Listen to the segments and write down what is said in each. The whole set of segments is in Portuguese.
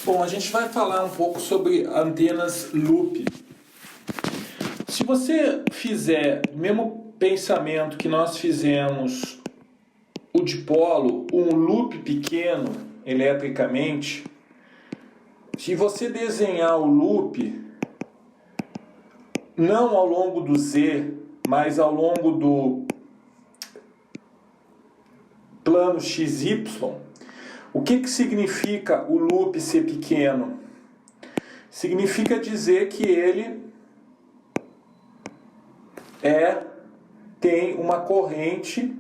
Bom, a gente vai falar um pouco sobre antenas loop. Se você fizer o mesmo pensamento que nós fizemos o dipolo, um loop pequeno eletricamente, se você desenhar o loop não ao longo do Z, mas ao longo do plano XY, o que significa o loop ser pequeno? Significa dizer que ele tem uma corrente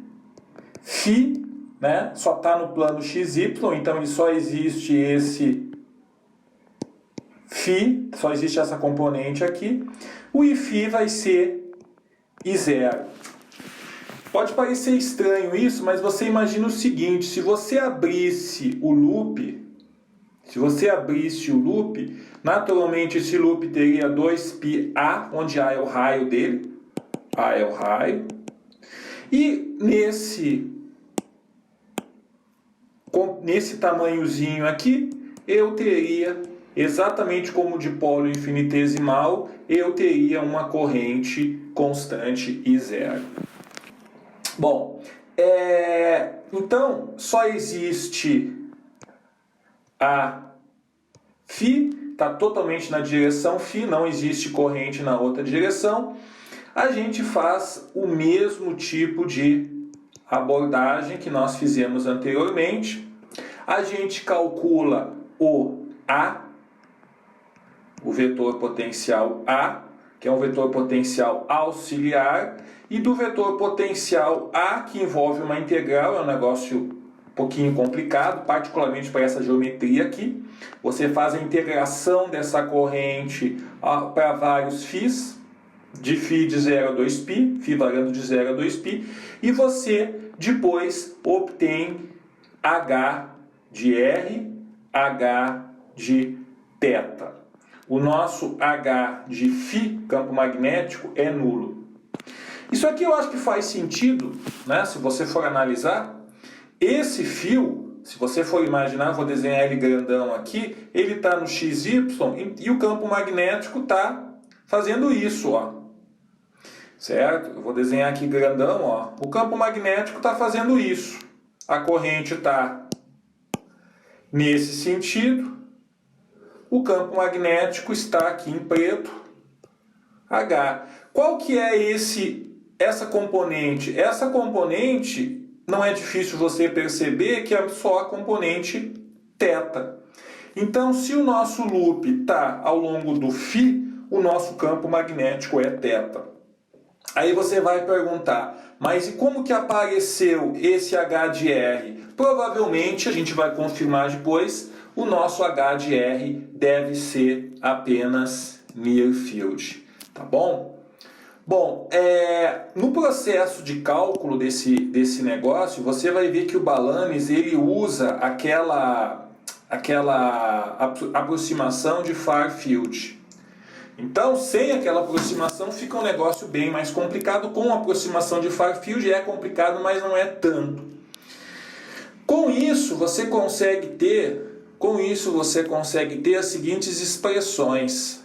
φ, né? Só está no plano XY, então ele só existe esse φ, só existe essa componente aqui. O Iφ vai ser I0. Pode parecer estranho isso, mas você imagina o seguinte: se você abrisse o loop, naturalmente esse loop teria 2πA, onde A é o raio dele, A é o raio, e nesse tamanhozinho aqui, eu teria, exatamente como o dipolo infinitesimal, eu teria uma corrente constante I0. Bom, então só existe a φ, está totalmente na direção φ, não existe corrente na outra direção. A gente faz o mesmo tipo de abordagem que nós fizemos anteriormente. A gente calcula o A, o vetor potencial A, que é um vetor potencial auxiliar, e do vetor potencial A, que envolve uma integral, é um negócio um pouquinho complicado, particularmente para essa geometria aqui. Você faz a integração dessa corrente para vários φs, de φ de 0 a 2π, φ variando de 0 a 2π, e você depois obtém H de R, H de θ. O nosso H de φ, campo magnético, é nulo. Isso aqui eu acho que faz sentido, né? Se você for analisar. Esse fio, se você for imaginar, vou desenhar ele grandão aqui, ele está no XY e o campo magnético está fazendo isso, ó. Certo? Eu vou desenhar aqui grandão, ó. O campo magnético está fazendo isso. A corrente está nesse sentido. O campo magnético está aqui em preto, H. Qual que é essa componente? Essa componente não é difícil você perceber que é só a componente θ. Então, se o nosso loop está ao longo do φ, o nosso campo magnético é θ. Aí você vai perguntar, mas e como que apareceu esse H de R? Provavelmente, a gente vai confirmar depois, o nosso H de R deve ser apenas near field, tá bom? Bom, no processo de cálculo desse negócio, você vai ver que o Balanis ele usa aquela aproximação de far field. Então, sem aquela aproximação fica um negócio bem mais complicado. Com a aproximação de far field é complicado, mas não é tanto. Com isso você consegue ter as seguintes expressões.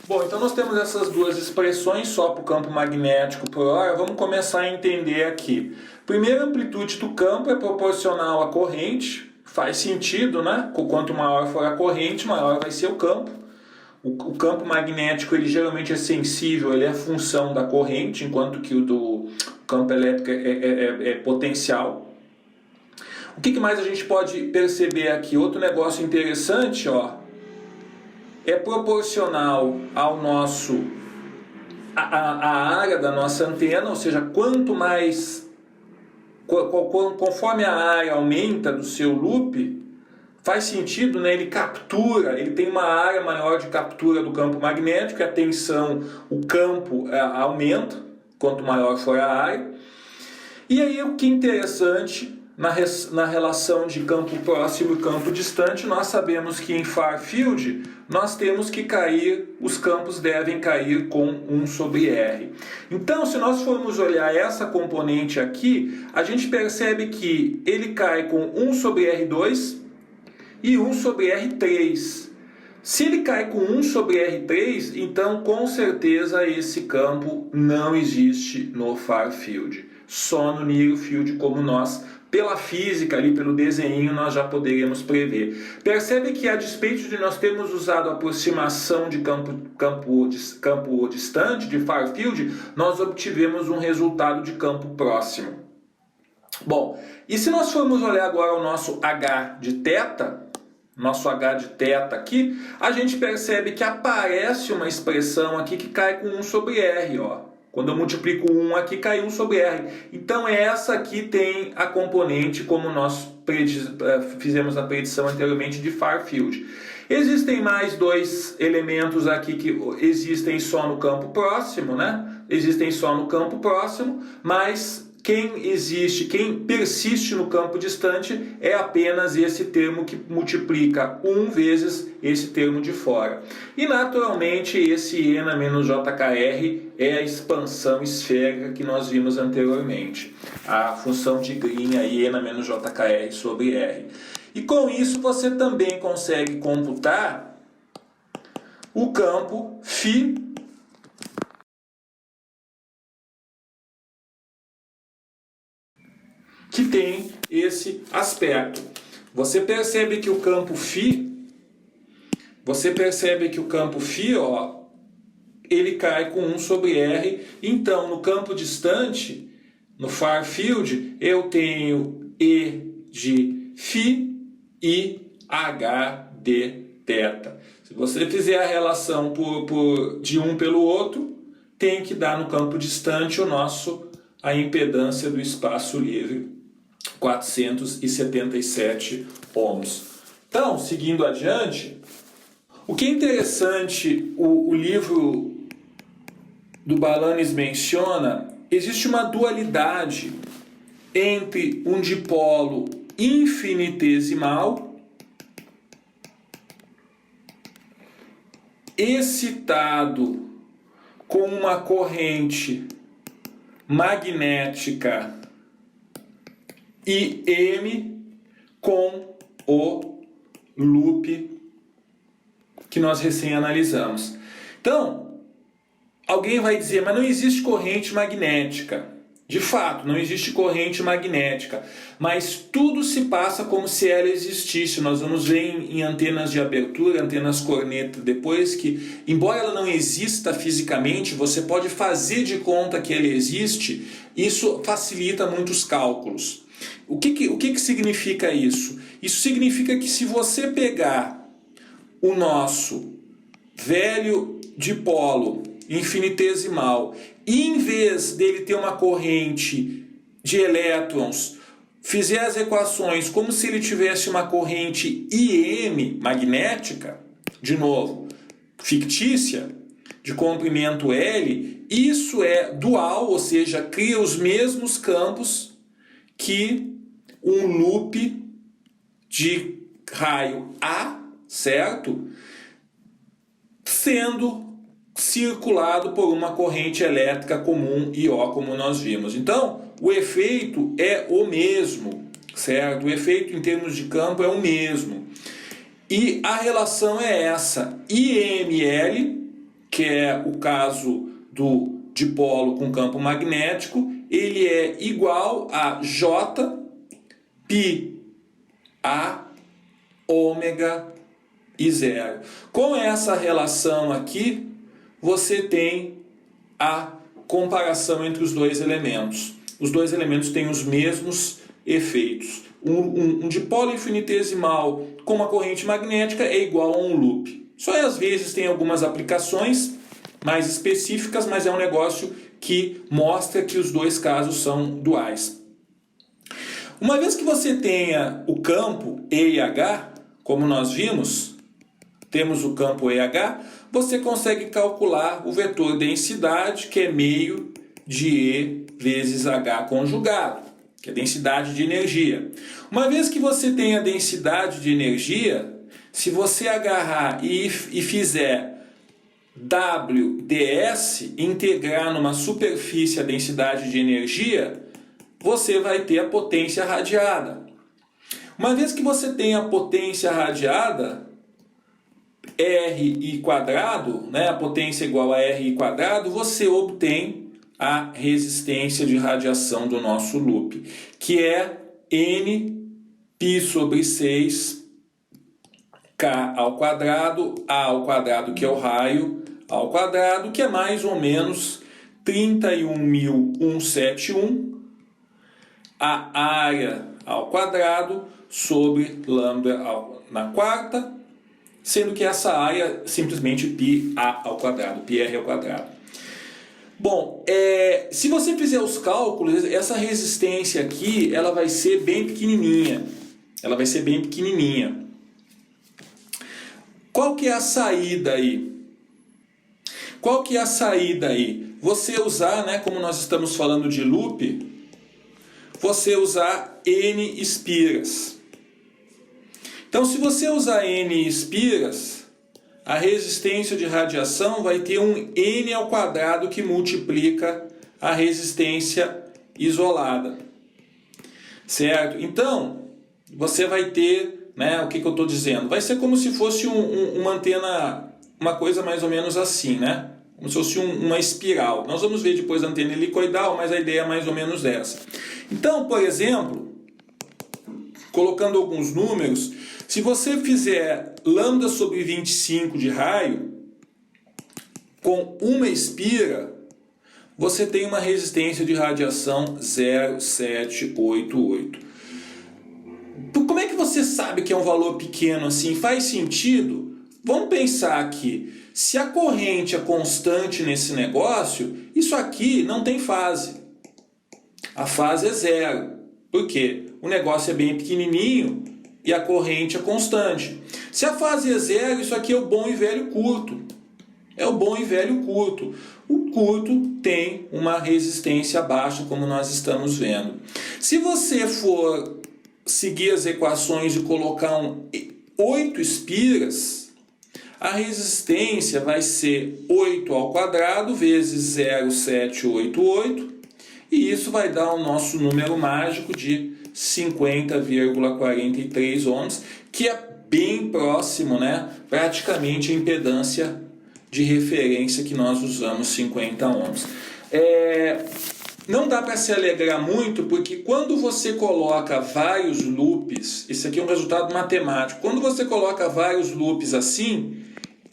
Bom, então nós temos essas duas expressões só para o campo magnético por hora. Vamos começar a entender aqui. Primeiro, a amplitude do campo é proporcional à corrente. Faz sentido, né? Quanto maior for a corrente, maior vai ser o campo. O campo magnético ele geralmente é sensível, ele é função da corrente, enquanto que o do campo elétrico é potencial. O que mais a gente pode perceber aqui? Outro negócio interessante, ó. É proporcional ao a área da nossa antena, ou seja, quanto mais, conforme a área aumenta do seu loop, faz sentido, né? Ele tem uma área maior de captura do campo magnético, a tensão, o campo aumenta, quanto maior for a área. E aí o que é interessante, na relação de campo próximo e campo distante, nós sabemos que em far field nós temos que cair, os campos devem cair com 1 sobre R. Então, se nós formos olhar essa componente aqui, a gente percebe que ele cai com 1 sobre R2 e 1 sobre R3. Se ele cai com 1 sobre R3, então com certeza esse campo não existe no far field, só no near field, como nós, pela física ali, pelo desenho, nós já poderíamos prever. Percebe que a despeito de nós termos usado a aproximação de campo distante, de far field, nós obtivemos um resultado de campo próximo. Bom, e se nós formos olhar agora o nosso H de θ, nosso H de θ aqui, a gente percebe que aparece uma expressão aqui que cai com 1 sobre R, ó. Quando eu multiplico 1 aqui, cai 1 sobre R. Então essa aqui tem a componente, como nós fizemos a predição anteriormente, de far field. Existem mais dois elementos aqui que existem só no campo próximo, né? Existem só no campo próximo, mas quem persiste no campo distante é apenas esse termo que multiplica 1 vezes esse termo de fora. E naturalmente esse E na menos JKR é a expansão esférica que nós vimos anteriormente. A função de Green aí E na menos JKR sobre R. E com isso você também consegue computar o campo φ que tem esse aspecto. Você percebe que o campo φ, ó, ele cai com 1 sobre R. Então, no campo distante, no far field, eu tenho E de φ e H de θ. Se você fizer a relação de um pelo outro, tem que dar no campo distante a impedância do espaço livre, 477 ohms. Então, seguindo adiante, o que é interessante, o livro do Balanis menciona, existe uma dualidade entre um dipolo infinitesimal excitado com uma corrente magnética IM com o loop que nós recém analisamos. Então, alguém vai dizer, mas não existe corrente magnética. De fato, não existe corrente magnética, mas tudo se passa como se ela existisse. Nós vamos ver em antenas de abertura, antenas corneta, depois que, embora ela não exista fisicamente, você pode fazer de conta que ela existe. Isso facilita muitos cálculos. O que significa isso? Isso significa que se você pegar o nosso velho dipolo infinitesimal e em vez dele ter uma corrente de elétrons, fizer as equações como se ele tivesse uma corrente IM magnética, de novo, fictícia, de comprimento L, isso é dual, ou seja, cria os mesmos campos que um loop de raio A, certo? Sendo circulado por uma corrente elétrica comum IO, como nós vimos. Então, o efeito é o mesmo, certo? O efeito em termos de campo é o mesmo. E a relação é essa, IML, que é o caso do dipolo com campo magnético, ele é igual a J π a ômega e zero. Com essa relação aqui, você tem a comparação entre os dois elementos. Os dois elementos têm os mesmos efeitos. Um dipolo infinitesimal com uma corrente magnética é igual a um loop. Só às vezes tem algumas aplicações mais específicas, mas é um negócio que mostra que os dois casos são duais. Uma vez que você tenha o campo E e H, como nós vimos, temos o campo E e H, você consegue calcular o vetor densidade, que é meio de E vezes H conjugado. que é densidade de energia. Uma vez que você tem a densidade de energia, se você agarrar e fizer WdS, integrar numa superfície a densidade de energia, você vai ter a potência radiada. Uma vez que você tem a potência radiada, R² quadrado, né, a potência igual a R² quadrado, você obtém a resistência de radiação do nosso loop, que é Nπ sobre 6 K ao quadrado, A ao quadrado, que é o raio, ao quadrado, que é mais ou menos 31.171, a área ao quadrado sobre lambda na quarta, sendo que essa área é simplesmente πA ao quadrado, πr ao quadrado. Bom, se você fizer os cálculos, essa resistência aqui, ela vai ser bem pequenininha. Ela vai ser bem pequenininha. Qual que é a saída aí? Qual que é a saída aí? Você usar, né, como nós estamos falando de loop, você usar N espiras. Então, se você usar N espiras, a resistência de radiação vai ter um N ao quadrado que multiplica a resistência isolada. Certo? Então, você vai ter, né, o que eu estou dizendo? Vai ser como se fosse uma antena, uma coisa mais ou menos assim, né? Como se fosse uma espiral. Nós vamos ver depois a antena helicoidal, mas a ideia é mais ou menos essa. Então, por exemplo, colocando alguns números, se você fizer lambda sobre 25 de raio, com uma espira, você tem uma resistência de radiação 0,788. Como é que você sabe que é um valor pequeno assim? Faz sentido? Vamos pensar aqui. Se a corrente é constante nesse negócio, isso aqui não tem fase. A fase é zero. Por quê? O negócio é bem pequenininho e a corrente é constante. Se a fase é zero, isso aqui é o bom e velho curto. É o bom e velho curto. O curto tem uma resistência baixa, como nós estamos vendo. Se você for seguir as equações e colocar 8 espiras, a resistência vai ser 8 ao quadrado vezes 0,788, e isso vai dar o nosso número mágico de 50,43 ohms, que é bem próximo, né? Praticamente a impedância de referência que nós usamos, 50 ohms. Não dá para se alegrar muito, porque quando você coloca vários loops, isso aqui é um resultado matemático, quando você coloca vários loops assim,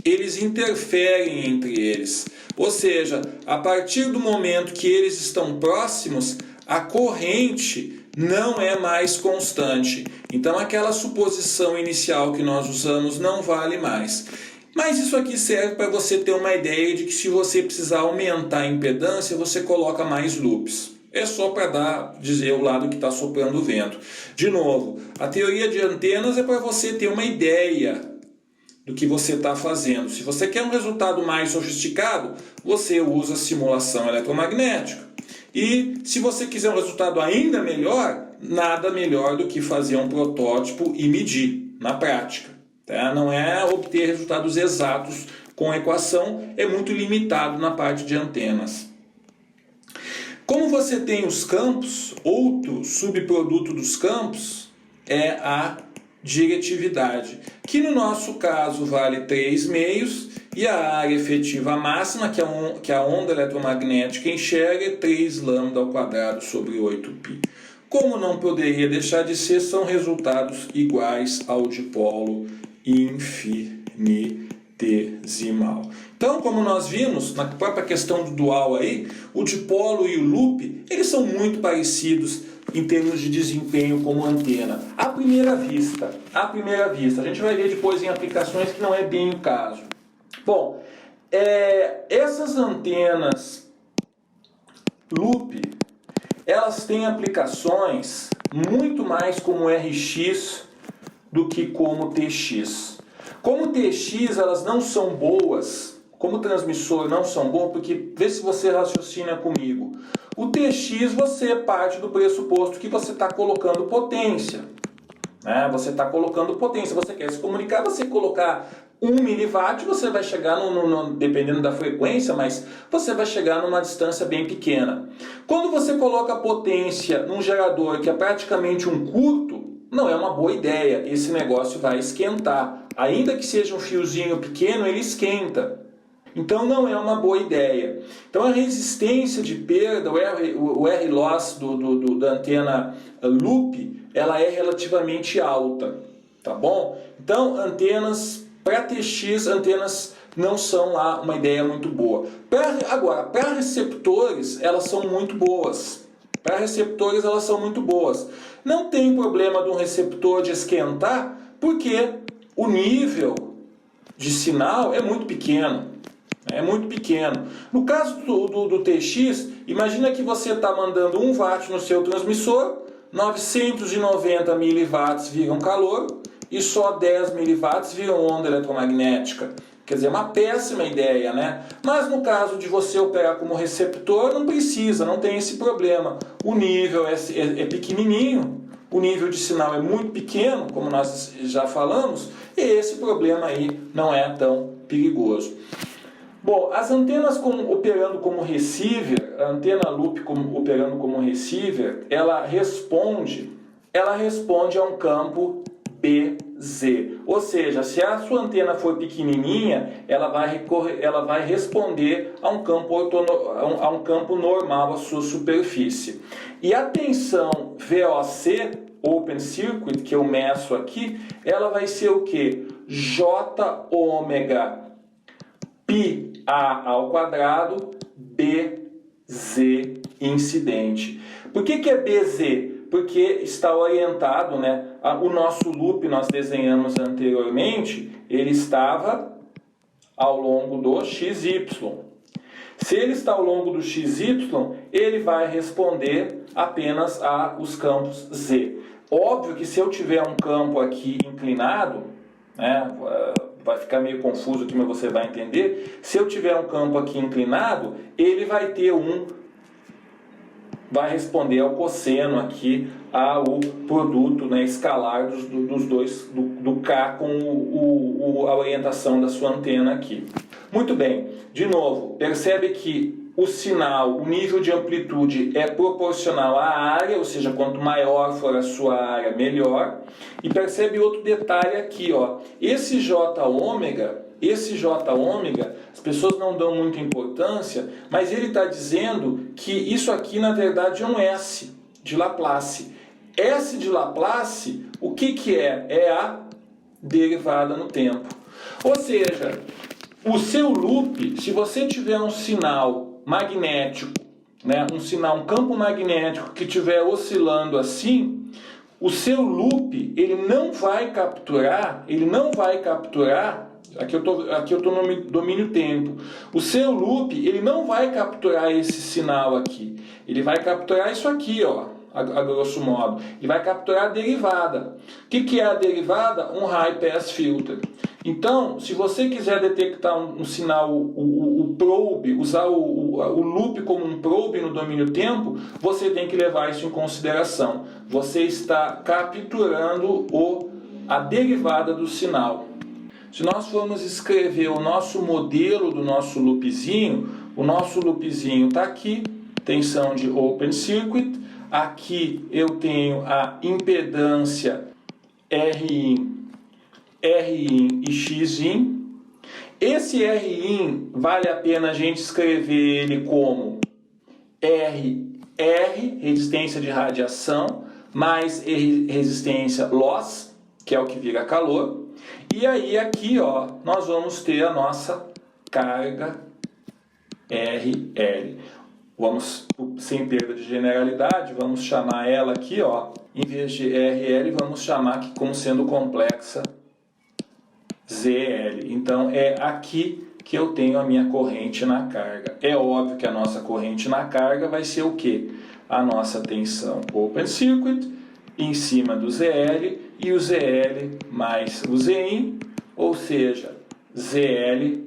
eles interferem entre eles. Ou seja, a partir do momento que eles estão próximos, a corrente não é mais constante. Então aquela suposição inicial que nós usamos não vale mais. Mas isso aqui serve para você ter uma ideia de que se você precisar aumentar a impedância, você coloca mais loops. É só para dizer o lado que está soprando o vento. De novo, a teoria de antenas é para você ter uma ideia do que você está fazendo. Se você quer um resultado mais sofisticado, você usa simulação eletromagnética. E se você quiser um resultado ainda melhor, nada melhor do que fazer um protótipo e medir na prática. Tá? Não é obter resultados exatos com a equação, é muito limitado na parte de antenas. Como você tem os campos, outro subproduto dos campos é a diretividade, que no nosso caso vale 3 meios, e a área efetiva máxima, que a onda eletromagnética enxerga, é 3 lambda ao quadrado sobre 8π. Como não poderia deixar de ser, são resultados iguais ao dipolo infinitesimal. Então, como nós vimos na própria questão do dual aí, o dipolo e o loop, eles são muito parecidos em termos de desempenho como antena. À primeira vista, a gente vai ver depois em aplicações que não é bem o caso. Bom, essas antenas loop, elas têm aplicações muito mais como RX do que como TX. Como TX, elas não são boas como transmissor não são bons, porque vê se você raciocina comigo. O TX você parte do pressuposto que você está colocando potência. Né? Você está colocando potência, você quer se comunicar, você colocar 1 miliwatt, você vai chegar, dependendo da frequência, mas você vai chegar numa distância bem pequena. Quando você coloca potência num gerador que é praticamente um curto, não é uma boa ideia, esse negócio vai esquentar. Ainda que seja um fiozinho pequeno, ele esquenta. Então não é uma boa ideia. Então a resistência de perda, o R-loss da antena loop, ela é relativamente alta, tá bom? Então antenas para TX, antenas não são lá uma ideia muito boa. Agora, para receptores, elas são muito boas. Para receptores, elas são muito boas. Não tem problema de um receptor de esquentar, porque o nível de sinal é muito pequeno. É muito pequeno. No caso do TX, imagina que você está mandando 1 watt no seu transmissor, 990 miliwatts viram calor e só 10 miliwatts viram onda eletromagnética. Quer dizer, uma péssima ideia, né? Mas no caso de você operar como receptor, não precisa, não tem esse problema. O nível é pequenininho, o nível de sinal é muito pequeno, como nós já falamos, e esse problema aí não é tão perigoso. Bom, as antenas operando como receiver, a antena loop operando como receiver, ela responde a um campo BZ. Ou seja, se a sua antena for pequenininha, ela vai responder a um campo normal, a sua superfície. E a tensão VOC, Open Circuit, que eu meço aqui, ela vai ser o quê? J ômega π A ao quadrado BZ incidente. Por que é BZ? Porque está orientado, né? O nosso loop, nós desenhamos anteriormente, ele estava ao longo do XY. Se ele está ao longo do XY, ele vai responder apenas aos campos Z. Óbvio que se eu tiver um campo aqui inclinado, né? Vai ficar meio confuso aqui, mas você vai entender. Se eu tiver um campo aqui inclinado, ele vai ter vai responder ao cosseno aqui, ao produto, né, escalar dos dois, do K com a orientação da sua antena aqui. Muito bem, de novo, percebe que o sinal, o nível de amplitude é proporcional à área, ou seja, quanto maior for a sua área, melhor. E percebe outro detalhe aqui, ó. Esse J ômega, as pessoas não dão muita importância, mas ele está dizendo que isso aqui na verdade é um S de Laplace. S de Laplace, o que é? É a derivada no tempo. Ou seja, o seu loop, se você tiver um sinal magnético, né, um campo magnético que estiver oscilando assim, o seu loop ele não vai capturar, aqui eu tô no domínio tempo. O seu loop ele não vai capturar esse sinal aqui. Ele vai capturar isso aqui, ó, a grosso modo. Ele vai capturar a derivada. O que é a derivada? Um high pass filter. Então, se você quiser detectar um sinal, o probe, usar o loop como um probe no domínio tempo, você tem que levar isso em consideração. Você está capturando a derivada do sinal. Se nós formos escrever o nosso modelo do nosso loopzinho, o nosso loopzinho está aqui, tensão de Open Circuit. Aqui eu tenho a impedância Rin e Xin. Esse Rin vale a pena a gente escrever ele como R, resistência de radiação, mais resistência loss, que é o que vira calor. E aí aqui, ó, nós vamos ter a nossa carga RL. Vamos, sem perda de generalidade, vamos chamar ela aqui, ó, em vez de RL, vamos chamar aqui como sendo complexa ZL. Então é aqui que eu tenho a minha corrente na carga. É óbvio que a nossa corrente na carga vai ser o quê? A nossa tensão Open Circuit em cima do ZL e o ZL mais o Zin, ou seja, ZL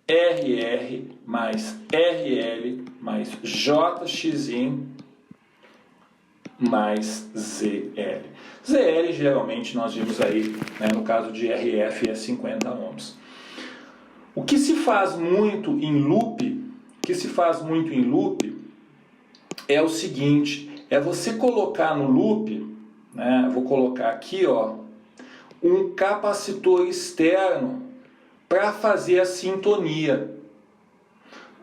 RR mais RL mais JX mais ZL. ZL geralmente nós vimos aí, né, no caso de RF é 50 ohms. O que se faz muito em loop, é o seguinte, é você colocar no loop, né, vou colocar aqui, ó, um capacitor externo para fazer a sintonia.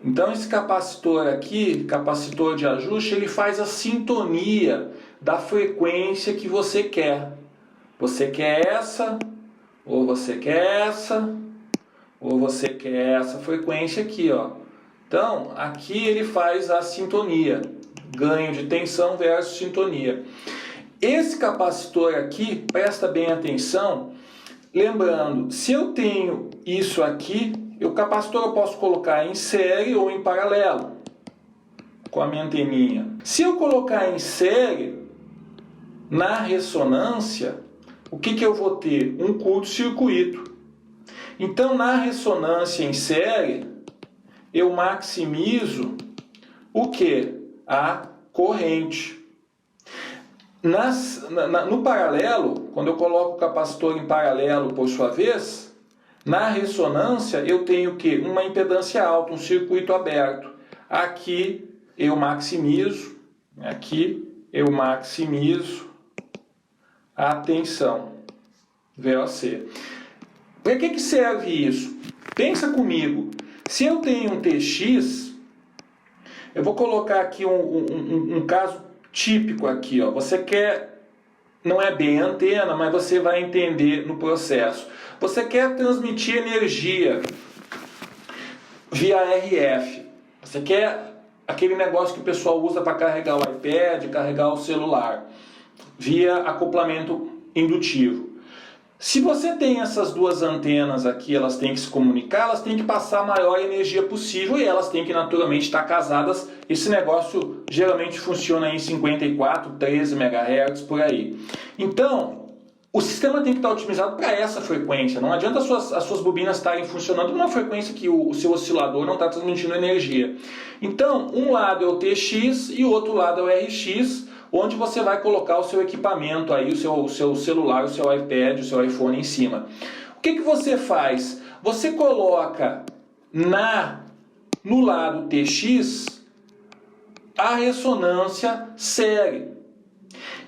Então esse capacitor aqui, capacitor de ajuste, ele faz a sintonia da frequência que você quer. Você quer essa, ou você quer essa, ou você quer essa frequência aqui, ó. Então aqui ele faz a sintonia, ganho de tensão versus sintonia. Esse capacitor aqui, presta bem atenção, lembrando, se eu tenho isso aqui, o capacitor eu posso colocar em série ou em paralelo com a minha anteninha. Se eu colocar em série, na ressonância, o que eu vou ter? Um curto-circuito. Então, na ressonância em série, eu maximizo o que? A corrente. No paralelo, quando eu coloco o capacitor em paralelo por sua vez, na ressonância eu tenho o quê? Uma impedância alta, um circuito aberto. Aqui eu maximizo a tensão, VOC. Para que serve isso? Pensa comigo, se eu tenho um TX, eu vou colocar aqui um caso típico aqui, ó. Você quer, não é bem antena, mas você vai entender no processo. Você quer transmitir energia via RF. Você quer aquele negócio que o pessoal usa para carregar o iPad, carregar o celular, via acoplamento indutivo. Se você tem essas duas antenas aqui, elas têm que se comunicar, elas têm que passar a maior energia possível e elas têm que naturalmente estar casadas. Esse negócio geralmente funciona em 54, 13 MHz, por aí. Então, o sistema tem que estar otimizado para essa frequência. Não adianta as suas bobinas estarem funcionando numa frequência que o seu oscilador não está transmitindo energia. Então, um lado é o TX e o outro lado é o RX, onde você vai colocar o seu equipamento, aí, o seu celular, o seu iPad, o seu iPhone em cima. O que você faz? Você coloca no lado TX a ressonância série.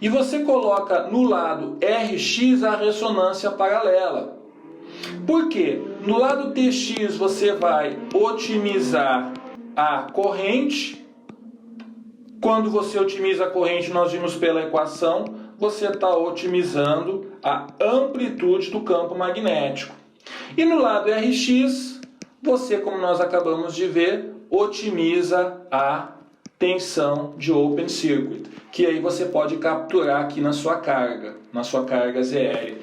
E você coloca no lado RX a ressonância paralela. Por quê? No lado TX você vai otimizar a corrente. Quando você otimiza a corrente, nós vimos pela equação, você está otimizando a amplitude do campo magnético. E no lado RX, você, como nós acabamos de ver, otimiza a tensão de open circuit, que aí você pode capturar aqui na sua carga ZL.